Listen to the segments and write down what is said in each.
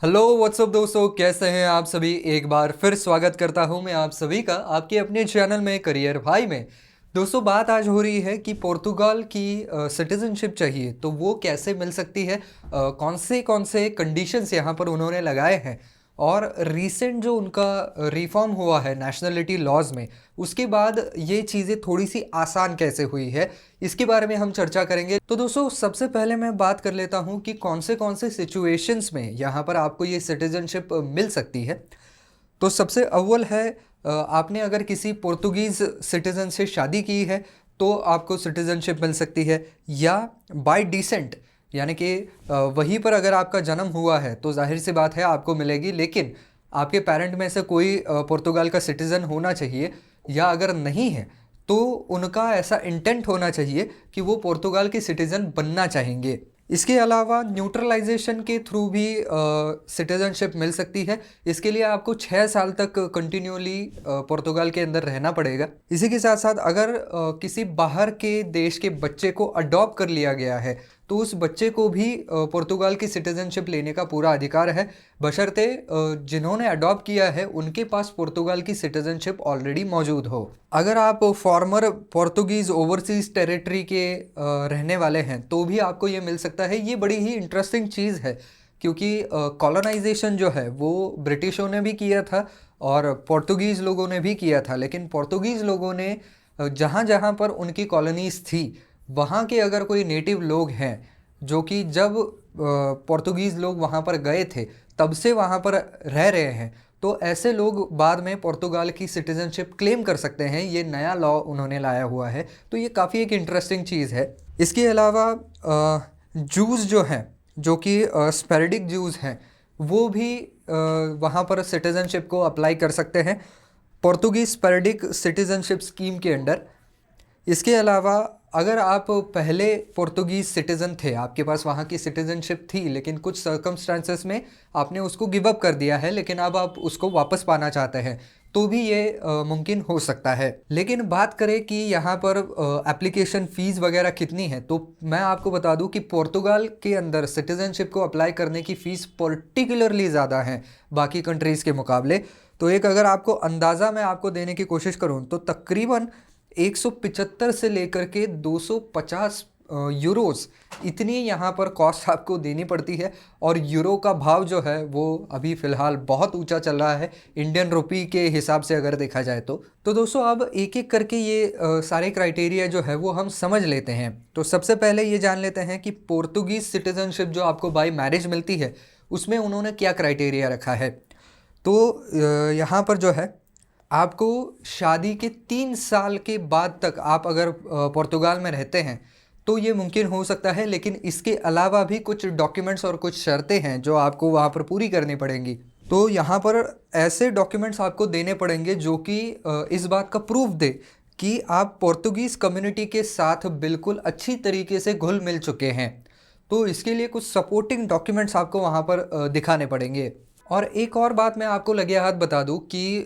Hello what's up दोस्तों, कैसे हैं आप सभी। एक बार फिर स्वागत करता हूं मैं आप सभी का आपके अपने चैनल में करियर भाई में। दोस्तों, बात आज हो रही है कि पोर्तुगाल की सिटीजनशिप चाहिए तो वो कैसे मिल सकती है, कौन से कंडीशंस यहाँ पर उन्होंने लगाए हैं और रीसेंट जो उनका रिफॉर्म हुआ है नेशनलिटी लॉज में, उसके बाद ये चीज़ें थोड़ी सी आसान कैसे हुई है, इसके बारे में हम चर्चा करेंगे। तो दोस्तों, सबसे पहले मैं बात कर लेता हूँ कि कौन से सिचुएशंस में यहाँ पर आपको ये सिटीजनशिप मिल सकती है। तो सबसे अव्वल है, आपने अगर किसी पुर्तगीज़ सिटीज़न से शादी की है तो आपको सिटीज़नशिप मिल सकती है, या बाय डिसेंट यानी कि वहीं पर अगर आपका जन्म हुआ है तो जाहिर सी बात है आपको मिलेगी, लेकिन आपके पेरेंट में से कोई पुर्तगाल का सिटीज़न होना चाहिए, या अगर नहीं है तो उनका ऐसा इंटेंट होना चाहिए कि वो पुर्तगाल के सिटीज़न बनना चाहेंगे। इसके अलावा न्यूट्रलाइजेशन के थ्रू भी सिटीजनशिप मिल सकती है। इसके लिए आपको 6 साल तक कंटिन्यूली पुर्तगाल के अंदर रहना पड़ेगा। इसी के साथ साथ अगर किसी बाहर के देश के बच्चे को अडॉप्ट कर लिया गया है तो उस बच्चे को भी पुर्तगाल की सिटीजनशिप लेने का पूरा अधिकार है, बशर्ते जिन्होंने अडॉप्ट किया है उनके पास पुर्तगाल की सिटीजनशिप ऑलरेडी मौजूद हो। अगर आप फॉर्मर पोर्तुगीज़ ओवरसीज टेरिटरी के रहने वाले हैं तो भी आपको ये मिल सकता है। ये बड़ी ही इंटरेस्टिंग चीज़ है क्योंकि कॉलोनाइजेशन जो है वो ब्रिटिशों ने भी किया था और पोर्तुगीज़ लोगों ने भी किया था, लेकिन पोर्तुगीज़ लोगों ने जहाँ जहाँ पर उनकी कॉलोनीज़ थी वहाँ के अगर कोई नेटिव लोग हैं जो कि जब पोर्तुगीज़ लोग वहाँ पर गए थे तब से वहाँ पर रह रहे हैं, तो ऐसे लोग बाद में पुर्तगाल की सिटीजनशिप क्लेम कर सकते हैं। ये नया लॉ उन्होंने लाया हुआ है, तो ये काफ़ी एक इंटरेस्टिंग चीज़ है। इसके अलावा जूस जो हैं, जो कि स्पेरिडिक जूस हैं, वो भी वहाँ पर सिटीजनशिप को अप्लाई कर सकते हैं पोर्तुगीज़ स्पेरिडिक सिटीजनशिप स्कीम के अंडर। इसके अलावा अगर आप पहले पुर्तगीज़ सिटीज़न थे, आपके पास वहाँ की सिटीज़नशिप थी, लेकिन कुछ सर्कमस्टांसेस में आपने उसको गिव अप कर दिया है, लेकिन अब आप उसको वापस पाना चाहते हैं, तो भी ये मुमकिन हो सकता है। लेकिन बात करें कि यहाँ पर एप्लीकेशन फ़ीस वगैरह कितनी है, तो मैं आपको बता दूँ कि पुर्तगाल के अंदर सिटीज़नशिप को अप्लाई करने की फ़ीस पर्टिकुलरली ज़्यादा है बाकी कंट्रीज़ के मुकाबले। तो एक अगर आपको अंदाज़ा मैं आपको देने की कोशिश करूँ तो तकरीबन 175 से लेकर के 250 यूरोस इतनी यहाँ पर कॉस्ट आपको देनी पड़ती है। और यूरो का भाव जो है वो अभी फ़िलहाल बहुत ऊंचा चल रहा है इंडियन रुपी के हिसाब से अगर देखा जाए तो दोस्तों, अब एक एक करके ये सारे क्राइटेरिया जो है वो हम समझ लेते हैं। तो सबसे पहले ये जान लेते हैं कि पोर्तुगीज़ सिटीज़नशिप जो आपको बाय मैरिज मिलती है उसमें उन्होंने क्या क्राइटेरिया रखा है। तो यहाँ पर जो है आपको शादी के 3 साल के बाद तक आप अगर पुर्तगाल में रहते हैं तो ये मुमकिन हो सकता है, लेकिन इसके अलावा भी कुछ डॉक्यूमेंट्स और कुछ शर्तें हैं जो आपको वहाँ पर पूरी करनी पड़ेंगी। तो यहाँ पर ऐसे डॉक्यूमेंट्स आपको देने पड़ेंगे जो कि इस बात का प्रूफ दे कि आप पोर्तुगीज़ कम्युनिटी के साथ बिल्कुल अच्छी तरीके से घुल मिल चुके हैं। तो इसके लिए कुछ सपोर्टिंग डॉक्यूमेंट्स आपको वहाँ पर दिखाने पड़ेंगे। और एक और बात मैं आपको लगे हाथ बता दूँ कि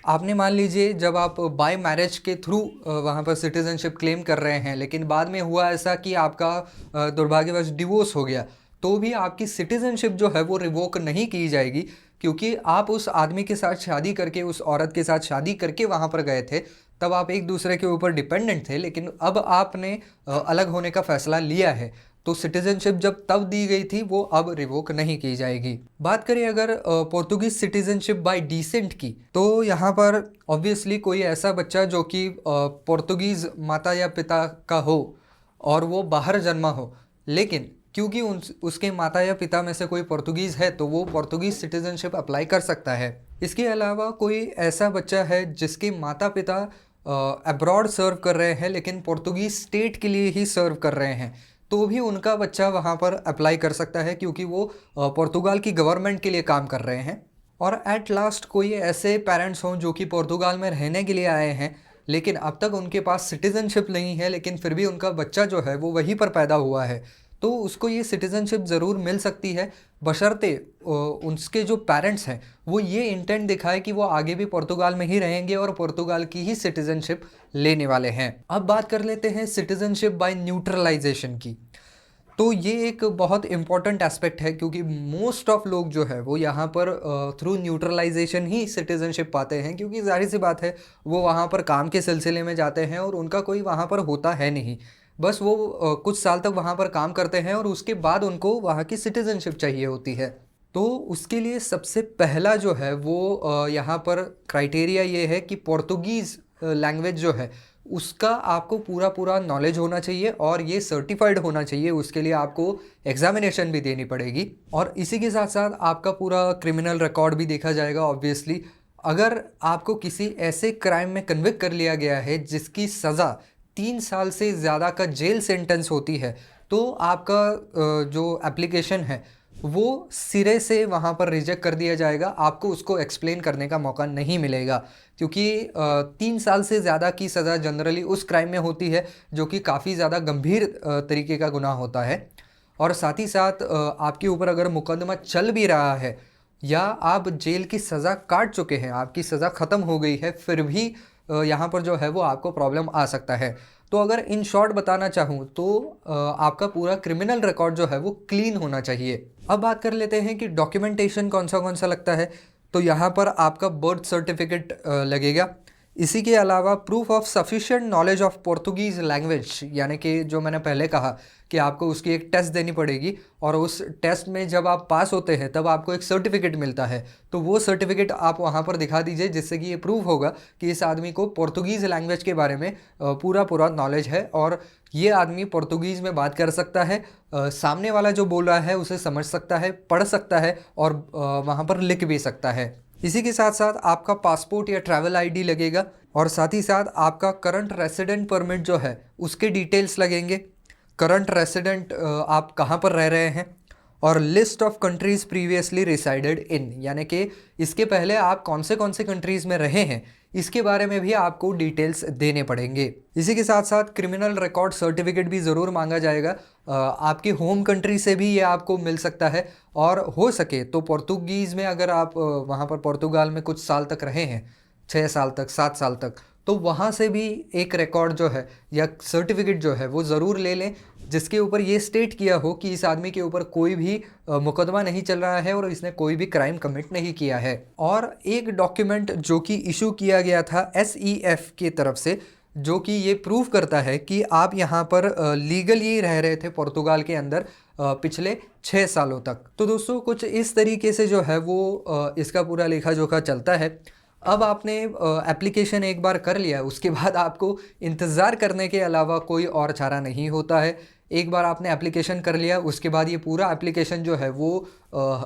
आपने मान लीजिए जब आप बाय मैरिज के थ्रू वहाँ पर सिटीज़नशिप क्लेम कर रहे हैं, लेकिन बाद में हुआ ऐसा कि आपका दुर्भाग्यवश डिवोर्स हो गया, तो भी आपकी सिटीज़नशिप जो है वो रिवोक नहीं की जाएगी, क्योंकि आप उस आदमी के साथ शादी करके, उस औरत के साथ शादी करके वहाँ पर गए थे, तब आप एक दूसरे के ऊपर डिपेंडेंट थे, लेकिन अब आपने अलग होने का फ़ैसला लिया है, तो सिटीजनशिप जब तब दी गई थी वो अब रिवोक नहीं की जाएगी। बात करें अगर पोर्तुगीज सिटीजनशिप बाय डिसेंट की, तो यहाँ पर ऑब्वियसली कोई ऐसा बच्चा जो कि पोर्तुगीज माता या पिता का हो और वो बाहर जन्मा हो, लेकिन क्योंकि उसके माता या पिता में से कोई पोर्तुगीज़ है तो वो पोर्तुगीज सिटीजनशिप अप्लाई कर सकता है। इसके अलावा कोई ऐसा बच्चा है जिसके माता पिता अब्रॉड सर्व कर रहे हैं लेकिन पोर्तुगीज स्टेट के लिए ही सर्व कर रहे हैं, तो भी उनका बच्चा वहाँ पर अप्लाई कर सकता है, क्योंकि वो पुर्तगाल की गवर्नमेंट के लिए काम कर रहे हैं। और एट लास्ट कोई ऐसे पेरेंट्स हों जो कि पुर्तगाल में रहने के लिए आए हैं, लेकिन अब तक उनके पास सिटीज़नशिप नहीं है, लेकिन फिर भी उनका बच्चा जो है वो वहीं पर पैदा हुआ है, तो उसको ये सिटीज़नशिप ज़रूर मिल सकती है, बशर्ते उसके जो पेरेंट्स हैं वो ये इंटेंट दिखाए कि वो आगे भी पुर्तगाल में ही रहेंगे और पुर्तगाल की ही सिटीज़नशिप लेने वाले हैं। अब बात कर लेते हैं सिटीज़नशिप बाय न्यूट्रलाइजेशन की। तो ये एक बहुत इम्पॉर्टेंट एस्पेक्ट है, क्योंकि मोस्ट ऑफ लोग जो है वो यहाँ पर थ्रू न्यूट्रलाइजेशन ही सिटीजनशिप पाते हैं, क्योंकि जाहिर सी बात है वो वहाँ पर काम के सिलसिले में जाते हैं और उनका कोई वहाँ पर होता है नहीं। बस वो कुछ साल तक वहाँ पर काम करते हैं और उसके बाद उनको वहाँ की सिटीजनशिप चाहिए होती है। तो उसके लिए सबसे पहला जो है वो यहाँ पर क्राइटेरिया ये है कि पोर्तुगीज़ लैंग्वेज जो है उसका आपको पूरा पूरा नॉलेज होना चाहिए और ये सर्टिफाइड होना चाहिए। उसके लिए आपको एग्जामिनेशन भी देनी पड़ेगी और इसी के साथ साथ आपका पूरा क्रिमिनल रिकॉर्ड भी देखा जाएगा ऑब्वियसली। अगर आपको किसी ऐसे क्राइम में कन्विक्ट कर लिया गया है जिसकी सज़ा 3 साल से ज़्यादा का जेल सेंटेंस होती है, तो आपका जो एप्लीकेशन है वो सिरे से वहाँ पर रिजेक्ट कर दिया जाएगा। आपको उसको एक्सप्लेन करने का मौका नहीं मिलेगा, क्योंकि 3 साल से ज़्यादा की सज़ा जनरली उस क्राइम में होती है जो कि काफ़ी ज़्यादा गंभीर तरीके का गुनाह होता है। और साथ ही साथ आपके ऊपर अगर मुकदमा चल भी रहा है या आप जेल की सज़ा काट चुके हैं, आपकी सज़ा ख़त्म हो गई है, फिर भी यहाँ पर जो है वो आपको प्रॉब्लम आ सकता है। तो अगर इन शॉर्ट बताना चाहूँ तो आपका पूरा क्रिमिनल रिकॉर्ड जो है वो क्लीन होना चाहिए। अब बात कर लेते हैं कि डॉक्यूमेंटेशन कौन सा लगता है। तो यहाँ पर आपका बर्थ सर्टिफिकेट लगेगा। इसी के अलावा proof of sufficient knowledge of Portuguese language, यानी कि जो मैंने पहले कहा कि आपको उसकी एक टेस्ट देनी पड़ेगी और उस टेस्ट में जब आप पास होते हैं तब आपको एक सर्टिफिकेट मिलता है। तो वो सर्टिफिकेट आप वहाँ पर दिखा दीजिए, जिससे कि ये प्रूफ होगा कि इस आदमी को पोर्तुगीज़ लैंग्वेज के बारे में पूरा पूरा नॉलेज है और ये आदमी पोर्तुगीज़ में बात कर सकता है, सामने वाला जो बोल रहा है उसे समझ सकता है, पढ़ सकता है और वहाँ पर लिख भी सकता है। इसी के साथ साथ आपका पासपोर्ट या ट्रैवल आईडी लगेगा और साथ ही साथ आपका करंट रेसिडेंट परमिट जो है उसके डिटेल्स लगेंगे। करंट रेसिडेंट आप कहाँ पर रह रहे हैं और list of countries previously resided in, यानी कि इसके पहले आप कौन से कंट्रीज़ में रहे हैं इसके बारे में भी आपको डिटेल्स देने पड़ेंगे। इसी के साथ साथ क्रिमिनल रिकॉर्ड सर्टिफिकेट भी ज़रूर मांगा जाएगा। आपकी होम कंट्री से भी ये आपको मिल सकता है और हो सके तो पोर्तुगीज़ में अगर आप वहाँ पर पुर्तगाल में कुछ साल तक रहे हैं, 6 साल तक, 7 साल तक, तो वहाँ से भी एक रिकॉर्ड जो है या सर्टिफिकेट जो है वो ज़रूर ले लें, जिसके ऊपर ये स्टेट किया हो कि इस आदमी के ऊपर कोई भी मुकदमा नहीं चल रहा है और इसने कोई भी क्राइम कमिट नहीं किया है। और एक डॉक्यूमेंट जो कि इशू किया गया था SEF की तरफ से, जो कि ये प्रूव करता है कि आप यहाँ पर लीगली रह रहे थे पुर्तगाल के अंदर पिछले 6 सालों तक। तो दोस्तों कुछ इस तरीके से जो है वो इसका पूरा लेखा जोखा चलता है। अब आपने एप्लीकेशन एक बार कर लिया, उसके बाद आपको इंतज़ार करने के अलावा कोई और चारा नहीं होता है। एक बार आपने एप्लीकेशन कर लिया, उसके बाद ये पूरा एप्लीकेशन जो है वो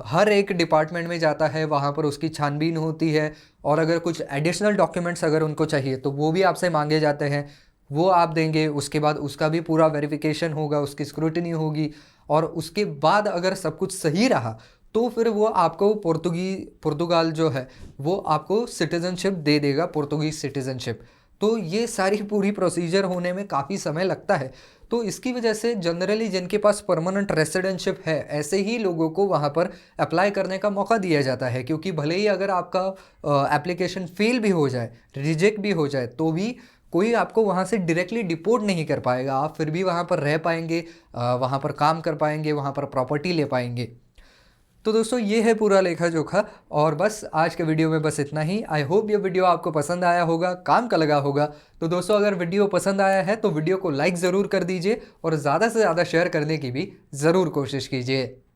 हर एक डिपार्टमेंट में जाता है, वहाँ पर उसकी छानबीन होती है और अगर कुछ एडिशनल डॉक्यूमेंट्स अगर उनको चाहिए तो वो भी आपसे मांगे जाते हैं, वो आप देंगे। उसके बाद उसका भी पूरा वेरिफिकेशन होगा, उसकी स्क्रूटनी होगी और उसके बाद अगर सब कुछ सही रहा तो फिर वो आपको पुर्तगाल जो है वो आपको सिटीज़नशिप दे देगा, पुर्तगीज़ सिटीज़नशिप। तो ये सारी पूरी प्रोसीजर होने में काफ़ी समय लगता है। तो इसकी वजह से जनरली जिनके पास परमानेंट रेसिडेंटशिप है ऐसे ही लोगों को वहाँ पर अप्लाई करने का मौका दिया जाता है, क्योंकि भले ही अगर आपका एप्लीकेशन फेल भी हो जाए, रिजेक्ट भी हो जाए, तो भी कोई आपको वहाँ से डायरेक्टली डिपोर्ट नहीं कर पाएगा। आप फिर भी वहाँ पर रह पाएंगे, वहाँ पर काम कर पाएंगे, वहाँ पर प्रॉपर्टी ले पाएंगे। तो दोस्तों ये है पूरा लेखा जोखा और बस आज के वीडियो में बस इतना ही। आई होप ये वीडियो आपको पसंद आया होगा, काम का लगा होगा। तो दोस्तों अगर वीडियो पसंद आया है तो वीडियो को लाइक ज़रूर कर दीजिए और ज़्यादा से ज़्यादा शेयर करने की भी ज़रूर कोशिश कीजिए।